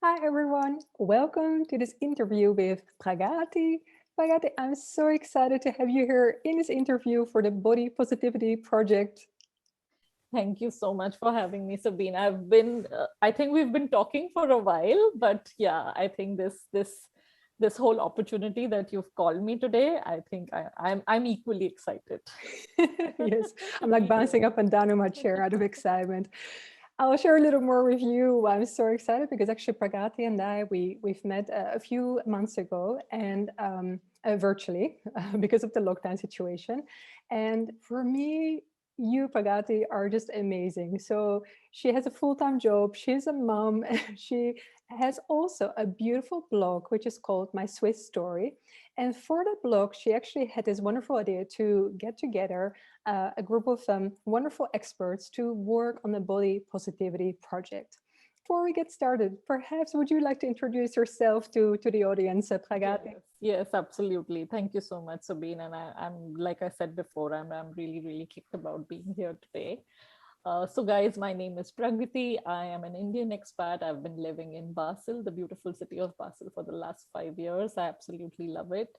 Hi everyone, welcome to this interview with Pragati. Pragati, I'm so excited to have you here in this interview for the Body Positivity Project. Thank you so much for having me, Sabine. I think we've been talking for a while, but yeah, I think this whole opportunity that you've called me today, I think I'm equally excited. Yes, I'm like bouncing up and down in my chair out of excitement. I'll share a little more with you. I'm so excited because actually Pragati and I, we've met a few months ago and virtually because of the lockdown situation. And for me, you, Pragati, are just amazing. So she has a full-time job. She's a mom. She has also a beautiful blog, which is called My Swiss Story. And for that blog, she actually had this wonderful idea to get together a group of wonderful experts to work on the body positivity project. Before we get started, perhaps would you like to introduce yourself to the audience, Pragati? Yes, absolutely. Thank you so much, Sabine. And I'm like I said before, I'm really, really kicked about being here today. So, guys, my name is Pragati. I am an Indian expat. I've been living in Basel, the beautiful city of Basel, for the last 5 years. I absolutely love it.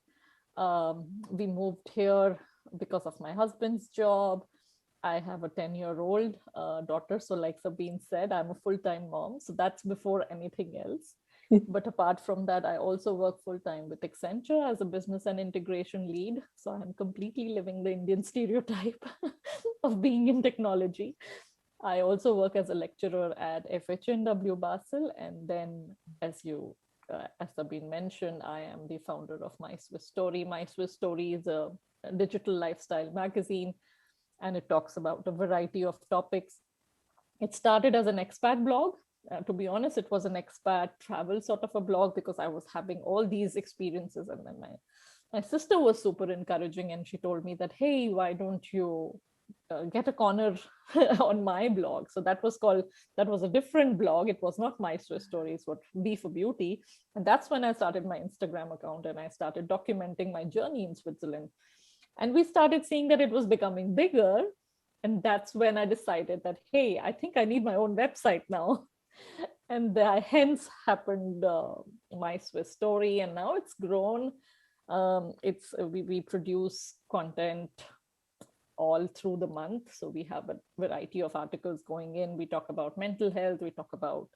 We moved here because of my husband's job. I have a 10-year-old daughter. So, like Sabine said, I'm a full time mom. So, that's before anything else. But apart from that, I also work full time with Accenture as a business and integration lead. So, I'm completely living the Indian stereotype of being in technology. I also work as a lecturer at FHNW Basel. And then, as Sabine mentioned, I am the founder of My Swiss Story. My Swiss Story is a digital lifestyle magazine, and it talks about a variety of topics. It started as an expat blog. To be honest, it was an expat travel sort of a blog because I was having all these experiences. And then my sister was super encouraging, and she told me that, hey, why don't you get a corner on my blog? So that was a different blog. It was not My Swiss Stories, what Be for Beauty. And that's when I started my Instagram account and I started documenting my journey in Switzerland. And we started seeing that it was becoming bigger. And that's when I decided that, hey, I think I need my own website now. And hence happened My Swiss Story. And now it's grown. We produce content all through the month. So we have a variety of articles going in. We talk about mental health. We talk about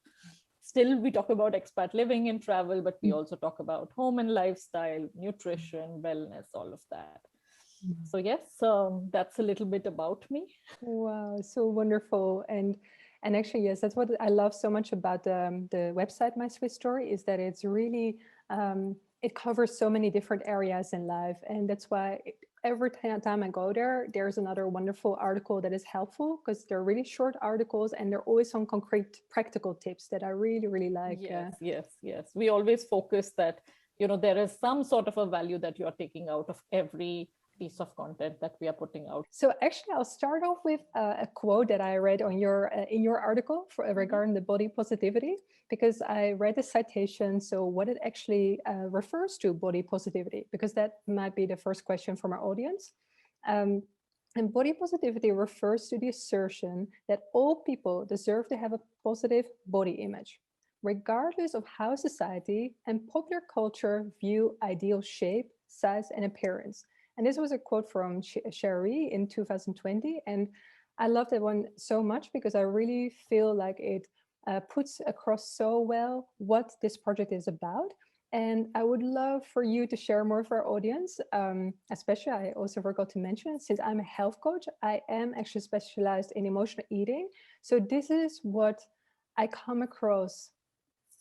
expat living and travel, but we also talk about home and lifestyle, nutrition, wellness, all of that. So yes, that's a little bit about me. Wow, so wonderful. And actually, yes, that's what I love so much about the website My Swiss Story is that it's really it covers so many different areas in life, and that's why every time I go there, there's another wonderful article that is helpful because they're really short articles and they're always some concrete practical tips that I really really like. Yes. We always focus that there is some sort of a value that you are taking out of every piece of content that we are putting out. So actually, I'll start off with a quote that I read on your in your article regarding the body positivity, because I read the citation. So what it actually refers to, body positivity, because that might be the first question from our audience. And body positivity refers to the assertion that all people deserve to have a positive body image, regardless of how society and popular culture view ideal shape, size, and appearance. And this was a quote from Sherry in 2020. And I love that one so much because I really feel like it puts across so well what this project is about. And I would love for you to share more for our audience. Especially, I also forgot to mention, since I'm a health coach, I am actually specialized in emotional eating. So this is what I come across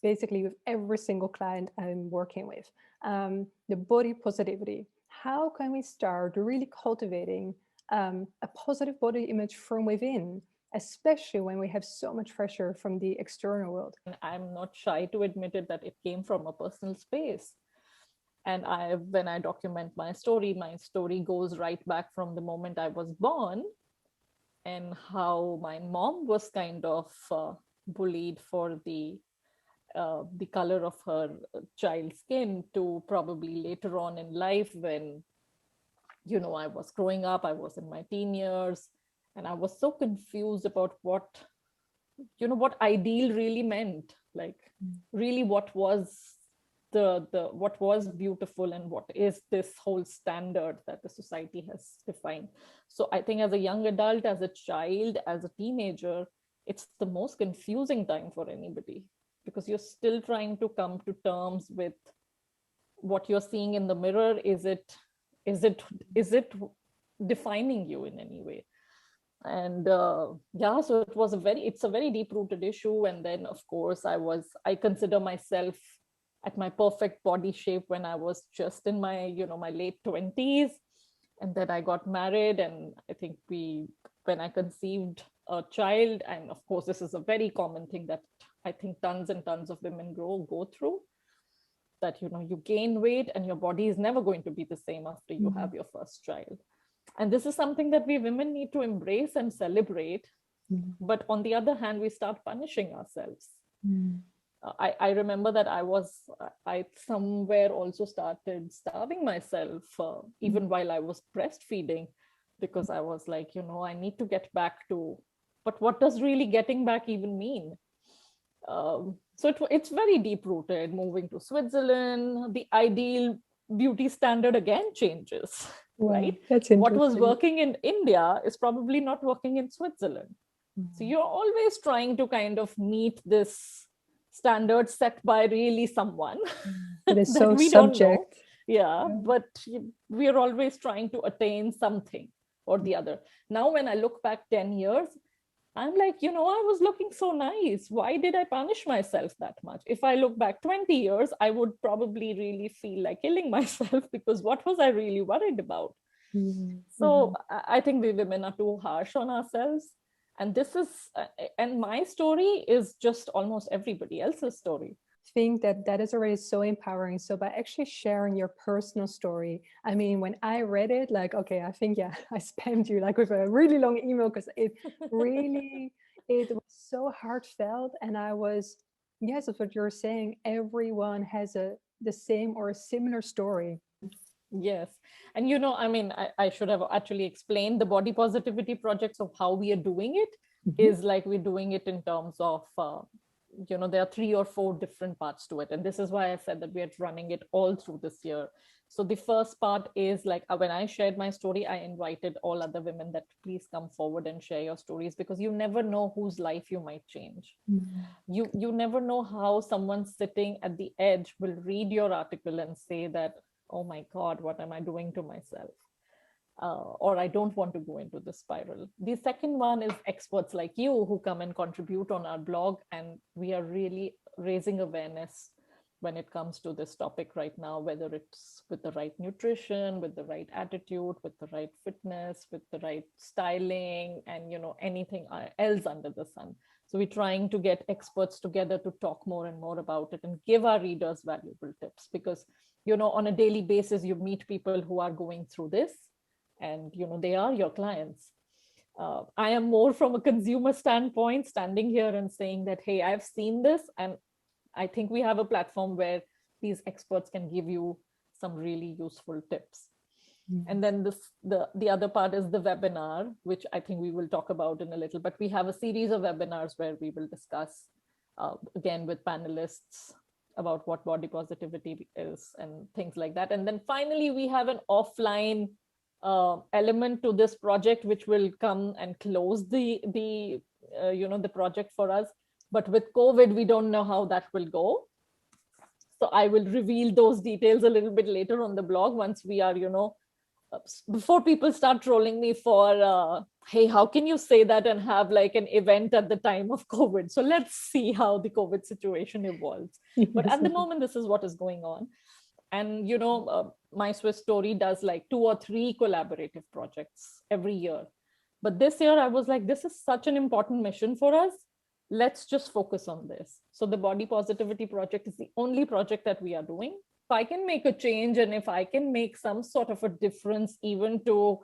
basically with every single client I'm working with. The body positivity. How can we start really cultivating a positive body image from within, especially when we have so much pressure from the external world? I'm not shy to admit it that it came from a personal space. And when I document my story goes right back from the moment I was born, and how my mom was kind of bullied for the color of her child's skin, to probably later on in life when I was growing up, I was in my teen years, and I was so confused about what ideal really meant. like really what was what was beautiful and what is this whole standard that the society has defined. So I think as a young adult, as a child, as a teenager, it's the most confusing time for anybody, because you're still trying to come to terms with what you're seeing in the mirror. Is it defining you in any way? And yeah, so it's a very deep rooted issue. And then of course I consider myself at my perfect body shape when I was just in my my late 20s. And then I got married, and I think when I conceived a child, and of course this is a very common thing that I think tons and tons of women go through, that you gain weight and your body is never going to be the same after you have your first child. And this is something that we women need to embrace and celebrate. But on the other hand, we start punishing ourselves. I remember that I somewhere also started starving myself, even while I was breastfeeding, because I was like, I need to get back to, but what does really getting back even mean? So it's very deep rooted. Moving to Switzerland, the ideal beauty standard again changes, right? That's what was interesting. working in India is probably not working in Switzerland. So you're always trying to kind of meet this standard set by really someone That is that so we don't know. subject. Yeah, but we are always trying to attain something or the other. Now, when I look back 10 years, I'm like, I was looking so nice. Why did I punish myself that much? If I look back 20 years, I would probably really feel like killing myself, because what was I really worried about? So I think we women are too harsh on ourselves. And and my story is just almost everybody else's story. I think that is already so empowering. So by actually sharing your personal story, I mean, when I read it, like, okay, I think, yeah, I spammed you like with a really long email, because it was so heartfelt. And I was, yes, it's what you're saying. Everyone has the same or a similar story. Yes. And, I mean, I should have actually explained the body positivity projects of how we are doing it. Is like we're doing it in terms of, there are 3 or 4 different parts to it. And this is why I said that we are running it all through this year. So the first part is like, when I shared my story, I invited all other women that please come forward and share your stories, because you never know whose life you might change. You never know how someone sitting at the edge will read your article and say that, oh my God, what am I doing to myself? Or I don't want to go into this spiral. The second one is experts like you who come and contribute on our blog. And we are really raising awareness when it comes to this topic right now, whether it's with the right nutrition, with the right attitude, with the right fitness, with the right styling, and anything else under the sun. So we're trying to get experts together to talk more and more about it and give our readers valuable tips, because on a daily basis you meet people who are going through this, and they are your clients. I am more from a consumer standpoint, standing here and saying that, hey, I've seen this, and I think we have a platform where these experts can give you some really useful tips. And then the other part is the webinar, which I think we will talk about in a little, but we have a series of webinars where we will discuss, again, with panelists about what body positivity is and things like that. And then finally, we have an offline element to this project, which will come and close the project for us. But with COVID, we don't know how that will go. So I will reveal those details a little bit later on the blog, once we are, before people start trolling me for, hey, how can you say that and have like an event at the time of COVID? So let's see how the COVID situation evolves. But at the moment, this is what is going on. And, My Swiss Story does like 2 or 3 collaborative projects every year. But this year I was like, this is such an important mission for us. Let's just focus on this. So the Body Positivity Project is the only project that we are doing. If I can make a change, and if I can make some sort of a difference, even to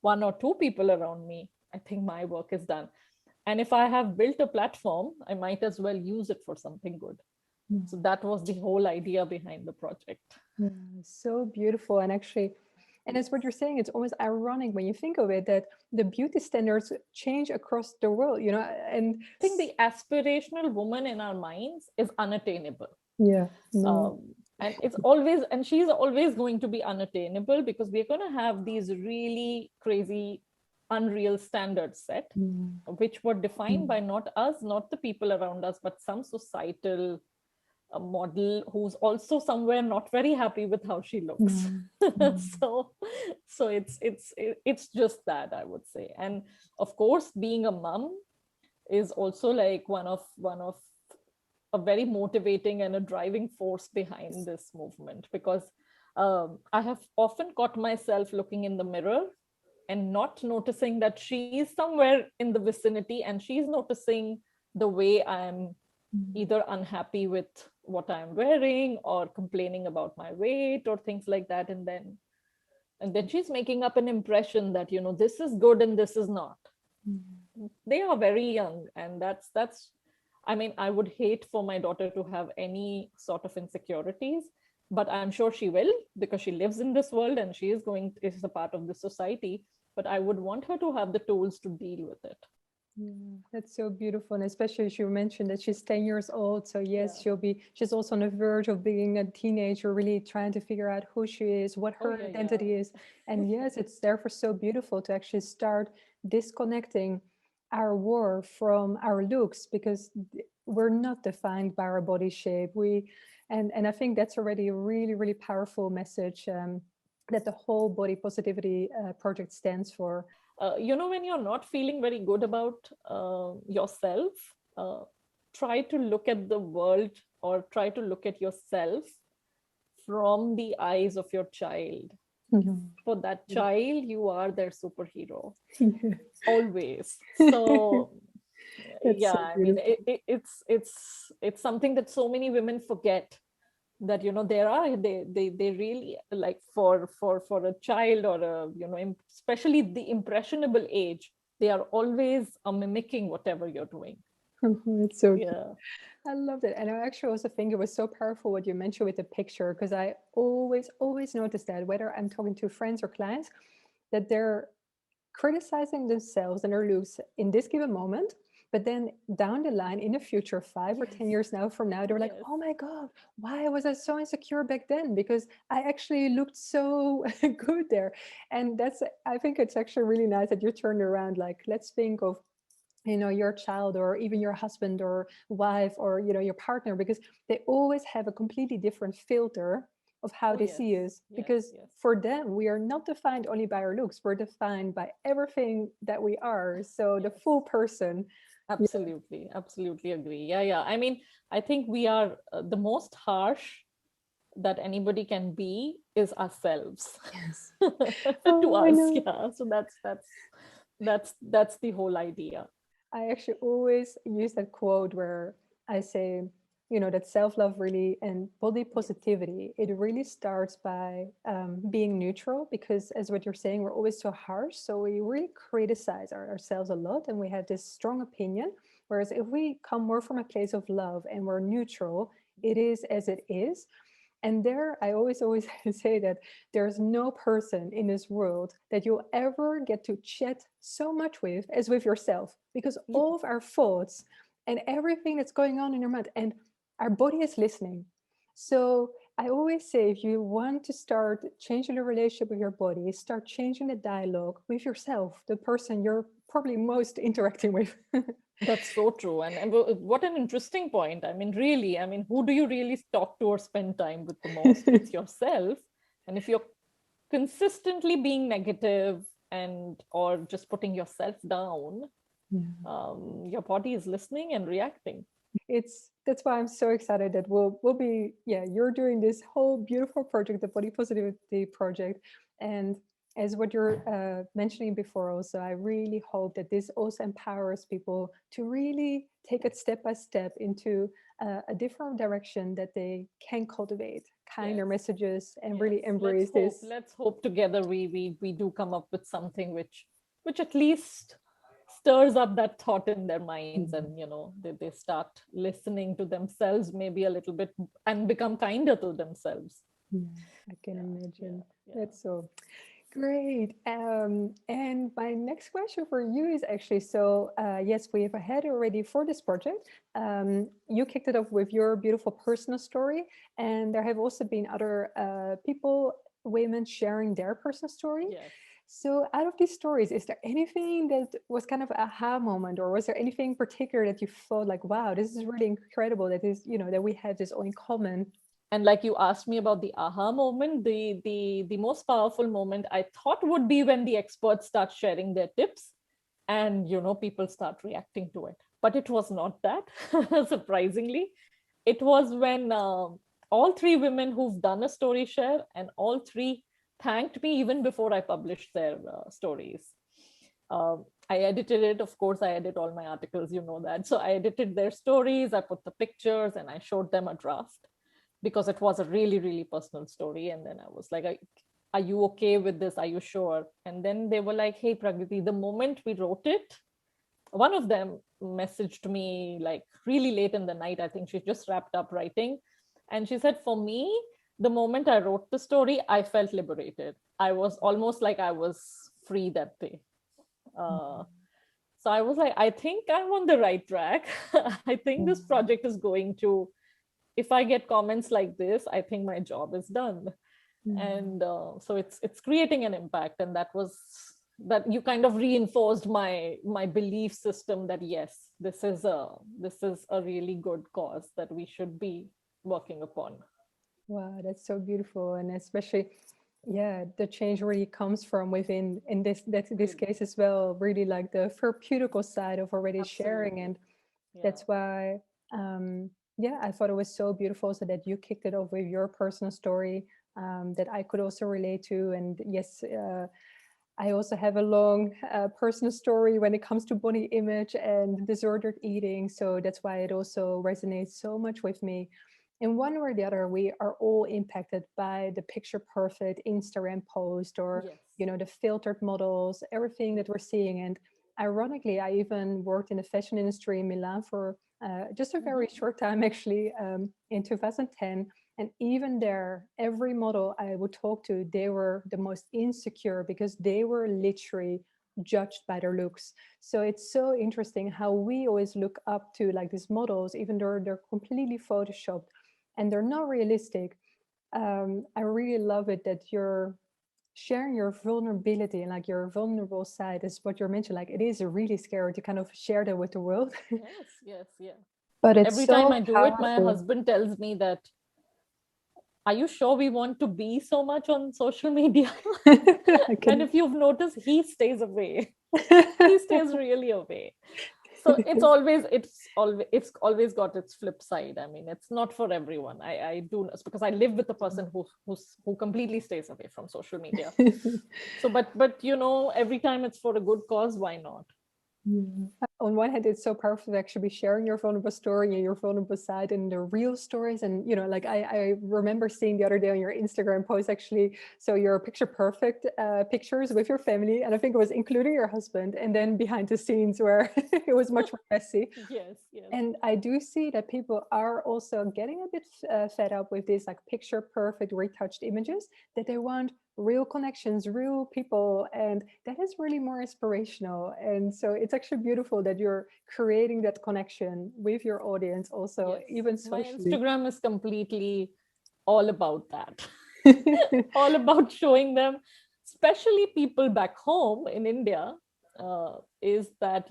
1 or 2 people around me, I think my work is done. And if I have built a platform, I might as well use it for something good. So that was the whole idea behind the project. So beautiful. And actually, And as what you're saying, it's almost ironic when you think of it, that the beauty standards change across the world, you know, and I think the aspirational woman in our minds is unattainable. yeah, no. And it's always, and she's always going to be unattainable, because we're going to have these really crazy, unreal standards set, which were defined by not us, not the people around us, but some societal model who's also somewhere not very happy with how she looks. so it's just that, I would say. And of course, being a mom is also like one of a very motivating and a driving force behind this movement, because I have often caught myself looking in the mirror and not noticing that she's somewhere in the vicinity, and she's noticing the way I'm either unhappy with what I'm wearing or complaining about my weight or things like that. And then she's making up an impression that, you know, this is good and this is not. They are very young, and that's I mean, I would hate for my daughter to have any sort of insecurities, but I'm sure she will, because she lives in this world and she is a part of the society. But I would want her to have the tools to deal with it. That's so beautiful. And especially as you mentioned that she's 10 years old. So yes, she's also on the verge of being a teenager, really trying to figure out who she is, what her identity is. And yes, it's therefore so beautiful to actually start disconnecting our worth from our looks, because we're not defined by our body shape. And I think that's already a really, really powerful message that the whole body positivity project stands for. You know, when you're not feeling very good about yourself, try to look at the world, or try to look at yourself from the eyes of your child. For that child, you are their superhero. Always. So yeah, so I mean, it's something that so many women forget, that, you know, they really, like, for a child, or a, you know, especially the impressionable age, they are always mimicking whatever you're doing. It's so cute. I loved it. And I actually also think it was so powerful what you mentioned with the picture, because I always notice that whether I'm talking to friends or clients, that they're criticizing themselves and their looks in this given moment, but then down the line in the future, 5 or 10 years now from now, they're like, oh my God, why was I so insecure back then? Because I actually looked so good there. And I think it's actually really nice that you turned around, like, let's think of, you know, your child, or even your husband or wife, or, you know, your partner, because they always have a completely different filter of how they see us, because for them, we are not defined only by our looks, we're defined by everything that we are. So the full person. Absolutely agree. I mean, I think we are the most harsh that anybody can be is ourselves. To us. So that's the whole idea. I actually always use that quote where I say, you know, that self-love really, and body positivity, it really starts by being neutral, because as what you're saying, we're always so harsh. So we really criticize ourselves a lot, and we have this strong opinion. Whereas if we come more from a place of love and we're neutral, it is as it is. And there, I always say that there's no person in this world that you'll ever get to chat so much with as with yourself, because all of our thoughts and everything that's going on in your mind, and our body is listening. So I always say, if you want to start changing the relationship with your body, start changing the dialogue with yourself, the person you're probably most interacting with. That's so true. And what an interesting point. I mean, really, I mean, who do you really talk to or spend time with the most? It's yourself. And if you're consistently being negative or just putting yourself down, your body is listening and reacting. That's why I'm so excited that we'll be, you're doing this whole beautiful project, the Body Positivity Project. And as what you're mentioning before also, I really hope that this also empowers people to really take it step by step into a different direction, that they can cultivate kinder messages and really embrace this. Let's hope together we do come up with something which at least stirs up that thought in their minds, and, you know, they start listening to themselves maybe a little bit and become kinder to themselves. I can imagine. That's so Great. And my next question for you is actually, so yes, we have a header already for this project. You kicked it off with your beautiful personal story, and there have also been other people, women sharing their personal story. Yes. So out of these stories, is there anything that was kind of a aha moment, or was there anything particular that you thought like, wow, this is really incredible that is, that we have this all in common? And like you asked me about the aha moment, the most powerful moment I thought would be when the experts start sharing their tips, and people start reacting to it. But it was not that. Surprisingly, it was when all three women who've done a story share, and all three thanked me even before I published their stories. I edited it. Of course, I edit all my articles, you know that. So I edited their stories, I put the pictures, and I showed them a draft because it was a really, really personal story. And then I was like, are you okay with this? Are you sure? And then they were like, hey, Pragati, the moment we wrote it, one of them messaged me like really late in the night. I think she just wrapped up writing. And she said, for me, the moment I wrote the story, I felt liberated. I was almost like I was free that day. So I was like, I think I'm on the right track. I think this project is going to, if I get comments like this, I think my job is done. And so it's creating an impact. And that you kind of reinforced my belief system that yes, this is a really good cause that we should be working upon. Wow, that's so beautiful. And especially, yeah, the change really comes from within, in this case as well, really like the therapeutical side of already sharing. Absolutely. And Yeah. that's why, yeah, I thought it was so beautiful, so that you kicked it off with your personal story, that I could also relate to. And yes, I also have a long personal story when it comes to body image and disordered eating. So that's why it also resonates so much with me. In one way or the other, we are all impacted by the picture perfect Instagram post, or, Yes. the filtered models, everything that we're seeing. And ironically, I even worked in the fashion industry in Milan for just a very short time, actually, in 2010. And even there, every model I would talk to, they were the most insecure because they were literally judged by their looks. So it's so interesting how we always look up to like these models, even though they're completely photoshopped and they're not realistic. I really love it that you're sharing your vulnerability, and like your vulnerable side is what you're mentioning. Like, it is really scary to kind of share that with the world. Yes, yes, yeah. But it's Every time so I do it, my powerful. husband tells me that, are you sure we want to be so much on social media? I And can. if you've noticed, he stays away. He stays really away. So it's always got its flip side. I mean, it's not for everyone. I do, because I live with a person who completely stays away from social media. So but every time it's for a good cause, why not? Yeah. On one hand, it's so powerful to actually be sharing your vulnerable story and your vulnerable side and the real stories. And, like I remember seeing the other day on your Instagram post, actually, so your picture perfect pictures with your family. And I think it was including your husband, and then behind the scenes where it was much more messy. Yes, yes. And I do see that people are also getting a bit fed up with these like picture perfect retouched images, that they want real connections, real people. And that is really more inspirational. And so it's actually beautiful that you're creating that connection with your audience also, Yes. even My socially. Instagram is completely all about that. All about showing them, especially people back home in India, is that,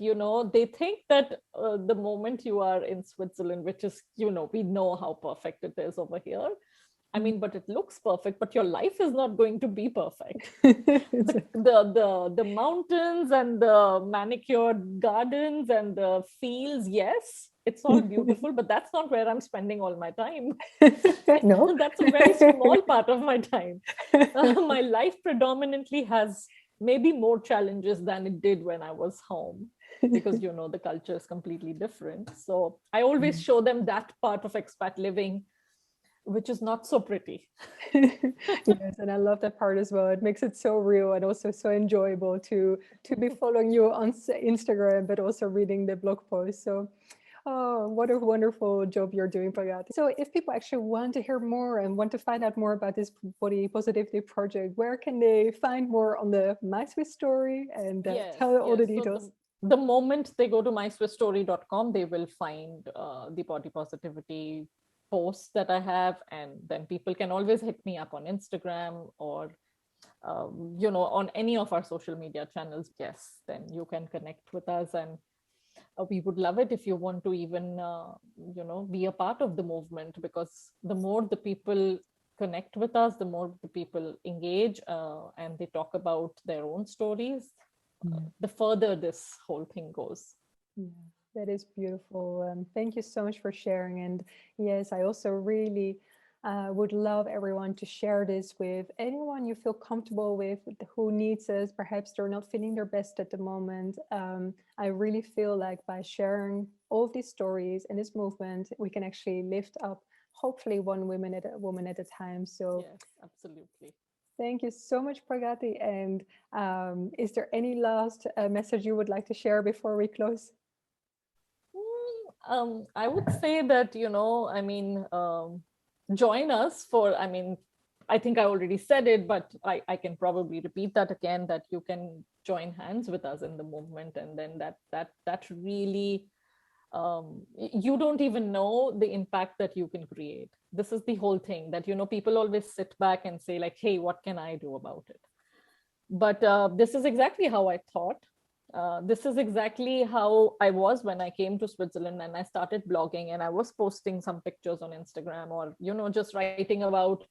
they think that the moment you are in Switzerland, which is, we know how perfect it is over here. I mean, but it looks perfect, but your life is not going to be perfect. The mountains and the manicured gardens and the fields, yes, it's all beautiful, but that's not where I'm spending all my time. No. That's a very small part of my time. My life predominantly has maybe more challenges than it did when I was home, because the culture is completely different. So I always show them that part of expat living, which is not so pretty. Yes, and I love that part as well. It makes it so real and also so enjoyable to be following you on Instagram, but also reading the blog post. So Oh, what a wonderful job you're doing, Pragati. So if people actually want to hear more and want to find out more about this body positivity project, where can they find more on the My Swiss story and Yes, tell all yes. the So details? the moment they go to myswissstory.com, they will find the body positivity posts that I have, and then people can always hit me up on Instagram or on any of our social media channels. Yes, then you can connect with us, and we would love it if you want to even be a part of the movement, because the more the people connect with us, the more the people engage, and they talk about their own stories, the further this whole thing goes. Yeah, that is beautiful. Thank you so much for sharing. And yes, I also really would love everyone to share this with anyone you feel comfortable with who needs us. Perhaps they're not feeling their best at the moment. I really feel like by sharing all of these stories and this movement, we can actually lift up hopefully one woman at a time. So Yes, absolutely. thank you so much, Pragati. And is there any last message you would like to share before we close? I would say that, join us for, I think I already said it, but I can probably repeat that again, that you can join hands with us in the movement. And then that really, you don't even know the impact that you can create. This is the whole thing, that, people always sit back and say like, hey, what can I do about it? But this is exactly how I thought. This is exactly how I was when I came to Switzerland and I started blogging, and I was posting some pictures on Instagram, or, just writing about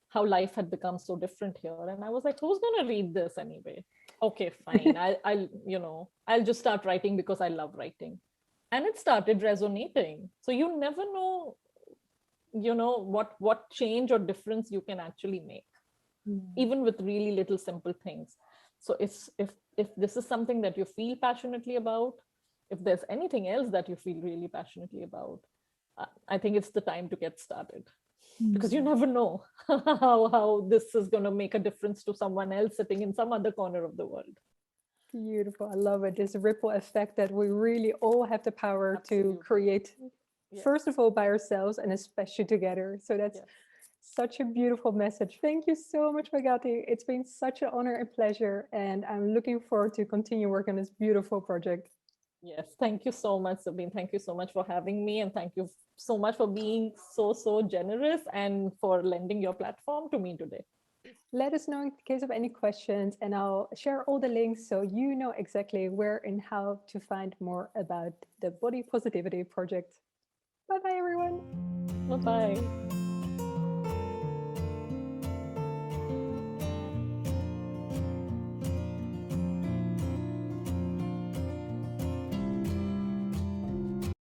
how life had become so different here. And I was like, who's going to read this anyway? Okay, fine. I'll just start writing because I love writing. And it started resonating. So you never know, what change or difference you can actually make, even with really little simple things. So if this is something that you feel passionately about, if there's anything else that you feel really passionately about, I think it's the time to get started, because you never know how this is going to make a difference to someone else sitting in some other corner of the world. Beautiful. I love it. This ripple effect that we really all have the power Absolutely. to create, Yes. first of all, by ourselves and especially together. So that's Yes. such a beautiful message. Thank you so much, Pragati. It's been such an honor and pleasure. And I'm looking forward to continue working on this beautiful project. Yes, thank you so much, Sabine. Thank you so much for having me, and thank you so much for being so generous and for lending your platform to me today. Let us know in case of any questions, and I'll share all the links so you know exactly where and how to find more about the Body Positivity Project. Bye bye, everyone. Bye bye.